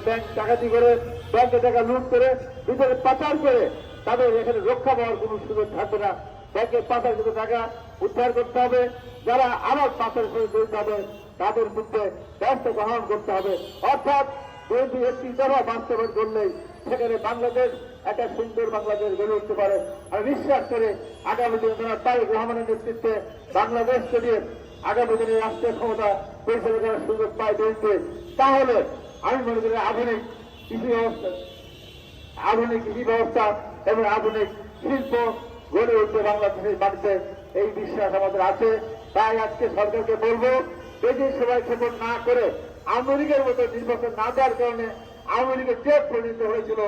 Bank ডাকাতি করে, ব্যাংকে টাকা লুট করে, ভিতরে পাচার করে তাদের এখানে রক্ষা পাওয়ার কোন সুযোগ থাকবে না। ব্যাংকের পাচারকৃত টাকা উদ্ধার করতে হবে, যারা আবার পাচারের সঙ্গে জড়িত হবে তাদের বিরুদ্ধে ব্যবস্থা গ্রহণ করতে হবে। অর্থাৎ বিএনপি একটি দফা বাস্তবায়ন করলেই সেখানে বাংলাদেশ একটা সুন্দর বাংলাদেশ গড়ে উঠতে পারে। আমি বিশ্বাস করে আগামী দিনে জনাব তারেক রহমানের নেতৃত্বে বাংলাদেশকে নিয়ে আগামী দিনে রাষ্ট্রীয় ক্ষমতা পরিচালনা করার সুযোগ পায় বিএনপি, তাহলে আমি মনে করি আধুনিক কৃষি ব্যবস্থা এবং আধুনিক শিল্প গড়ে উঠবে বাংলাদেশের মাটিতে, এই বিশ্বাস আমাদের আছে। তাই আজকে সরকারকে বলবো, বেশি সবাই ক্ষেপণ না করে আওয়ামী লীগের মতো নির্বাচন না দেওয়ার কারণে আওয়ামী লীগের যে পরিণত হয়েছিল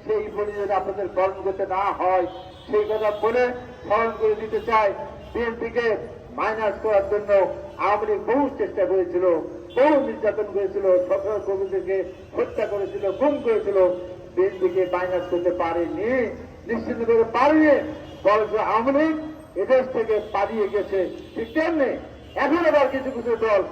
সেই পরিণতি আপনাদের বরণ করতে না হয় সেই কথা বলে স্মরণ করে দিতে চাই। বিএনপিকে মাইনাস করার জন্য আওয়ামী লীগ বহু চেষ্টা করেছিল, বহু নির্যাতন করেছিল, সরকার কর্মীদেরকে হত্যা করেছিল, গুম করেছিল, বিএনপিকে মাইনাস করতে পারেনি, নিশ্চিত করে পারেনি। বরঞ্চ আওয়ামী লীগ এদেশ থেকে পালিয়ে গেছে। ঠিক তেমনি এখন আবার কিছু কিছু দল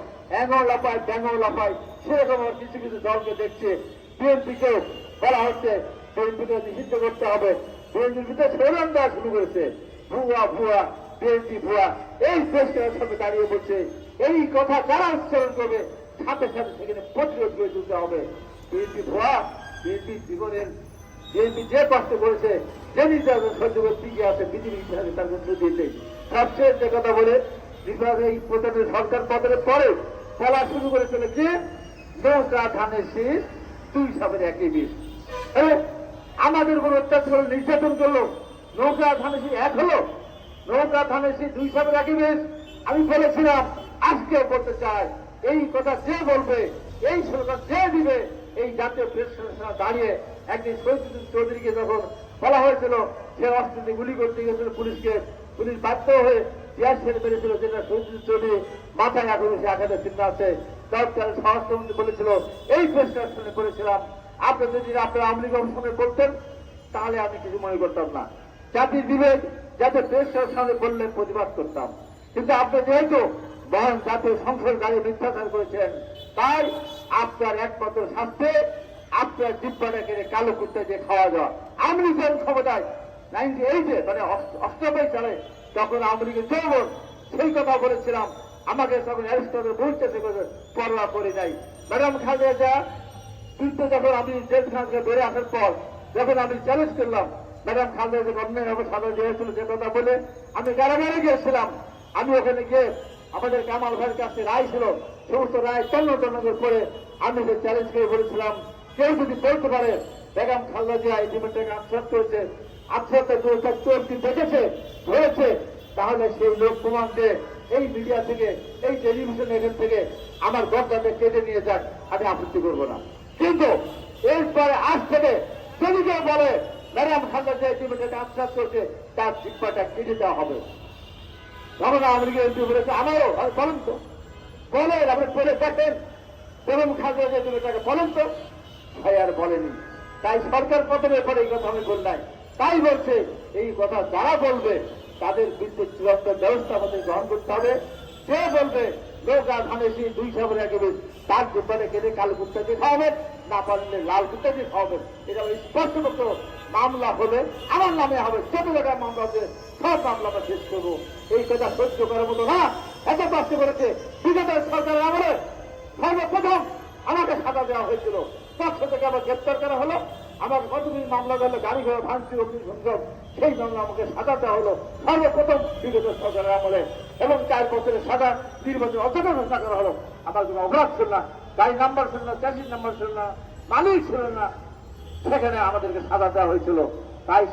এঙো লাফায় ব্যাঙো লাফায়, সেরকম কিছু কিছু দলকে দেখছে বিএনপিকেও বলা হচ্ছে বিএনপিকে নিষিদ্ধ করতে হবে। বিএনপির ভিতরে স্লোগান দেওয়া শুরু করেছে, ভুয়া ভুয়া বিএনপি ভুয়া। এই দেশের সাথে দাঁড়িয়ে বলছে এই কথা যারা উচ্চারণ করবে সাথে সাথে সেখানে প্রতিরোধ করে তুলতে হবে। বিএনপি ভুয়া, বিএনপি জীবনের বিএনপি যে কষ্ট করেছে, যে নির্যাতন সহ্য করে টিকে আছে পৃথিবীর ইতিহাসে তার মধ্যে দিয়েছে। সবচেয়ে যে কথা বলে এই প্রধানের সরকার পতনের পরে বলা শুরু করেছিল যে নৌকা ধানের শীষ দুই সাপের একই বিষ। আমাদের কোন অত্যাচার নির্যাতন করলো, নৌকা ধানের শীষ এক হলো, নৌকা ধানের শীষ দুই সাপের একই বিষ। আমি বলেছিলাম, আজকে বলতে চাই, এই কথা যে বলবে, এই সরকার যে দিবে, এই জাতীয় প্রেস দাঁড়িয়ে একদিন শহীদুদ্দিন চৌধুরীকে যখন বলা হয়েছিল সে অস্ত্র দিয়ে গুলি করতে গেছিল পুলিশকে, পুলিশ বাধ্য হয়ে জিয়ার ছেড়ে বেরিয়েছিল, যেটা শহীদুদ্দিন চৌধুরী মাথায় এখন সে আঘাতের চিন্তা আছে। তৎকালীন স্বরাষ্ট্রমন্ত্রী বলেছিল, এই প্রেসটা শুনে করেছিলাম, আপনি যদি আপনার আওয়ামী লীগ অবস্থানে বলতেন তাহলে আমি কিছু মনে করতাম না, জাতির বিবেক যাতে প্রেসটার সামনে বললে প্রতিবাদ করতাম। কিন্তু আপনি যেহেতু বরং জাতীয় সংসদ গাড়ি মিথ্যাচার করেছেন, তাই আপনার একমাত্র শাস্তি আপনার জিব্বাটা কেটে কালো কুত্তে দিয়ে খাওয়া যাওয়া। আওয়ামী লীগ যখন ক্ষমতায় 98-এ মানে 88 সালে তখন আওয়ামী লীগের যৌবন, সেই কথা বলেছিলাম, আমাকে তখন অ্যারিস্টটল বলতে পরোয়া করে নাই। ম্যাডাম খালেদা জিয়া কিন্তু যখন আমি জেলখানা থেকে বেড়ে আসার পর যখন আমি চ্যালেঞ্জ করলাম ম্যাডাম খালেদা জিয়া অন্যায়ভাবে সাজা দিয়েছিল যে কথা বলে, আমি কারাগারে গিয়েছিলাম। আমি ওখানে গিয়ে আমাদের কামাল ভাইয়ের কাছে রায় ছিল, সমস্ত রায় তন্ন করে আমি যে চ্যালেঞ্জ করে বলেছিলাম, কেউ যদি বলতে পারে বেগম খালেদা জিয়া এই জীবনটাকে আত্মহত্যা করেছে, আত্মহত্যা করে তার চোরটি দেখেছে ধরেছে, তাহলে সেই লোক প্রমাণ দিয়ে এই মিডিয়া থেকে, এই টেলিভিশন এখান থেকে আমার গর্দাতে কেটে নিয়ে যাক, আমি আপত্তি করবো না। কিন্তু এরপরে আজ থেকে যদি কেউ বলে ম্যাডাম খালেদা জিয়া এই জীবনটাকে আত্মহত্যা করেছে, তার জিব্বাটা কেটে দেওয়া হবে। তখন আওয়ামী লীগের এমপি বলেছে, আমারও বলেন তো, বলেন আপনি বলে দেখেন বেগম খালেদা জিয়া জীবনটাকে বলেন তো, ভাই আর বলেনি। তাই সরকার পতনের পরে এই কথা আমি বললাই, তাই বলছে এই কথা যারা বলবে তাদের বিরুদ্ধে চূড়ান্ত ব্যবস্থা আমাদের গ্রহণ করতে হবে। যে বলবে নৌকা ধানের শীষ দুই সাপের একই বিষ, তার জিব্বাটা কেটে কালো কুত্তা দিয়ে খাওয়াবেন, না পারলে লাল কুত্তা দিয়ে খাওয়াবেন। এটা স্পষ্টত মামলা হবে, আমার নামে হবে, যত জায়গায় মামলা হবে সব মামলা আমরা শেষ করবো। এই কথা সহ্য করার মতো না। এত কষ্ট করেছে বিগত সরকারের আমলে সর্বপ্রথম আমাকে সাজা দেওয়া হয়েছিল, পক্ষ থেকে আবার গ্রেপ্তার করা হলো, আমার কতগুলি মামলা হলো, গাড়ি ঘোড়া ভাঙচুর, অগ্নিসংযোগ, সেই মামলা আমাকে সাজা দেওয়া হলো সর্বপ্রথম বিগত সরকারের আমলে, এবং 4 বছরের সাজা নির্বাচন অযোগ্য ঘোষণা করা হলো। আমার কোনো অপরাধ ছিল না, গাড়ি নাম্বার ছিল না, চাষির নাম্বার ছিল না, মালিক ছিল না, সেখানে আমাদেরকে সাজা দেওয়া হয়েছিল। তাই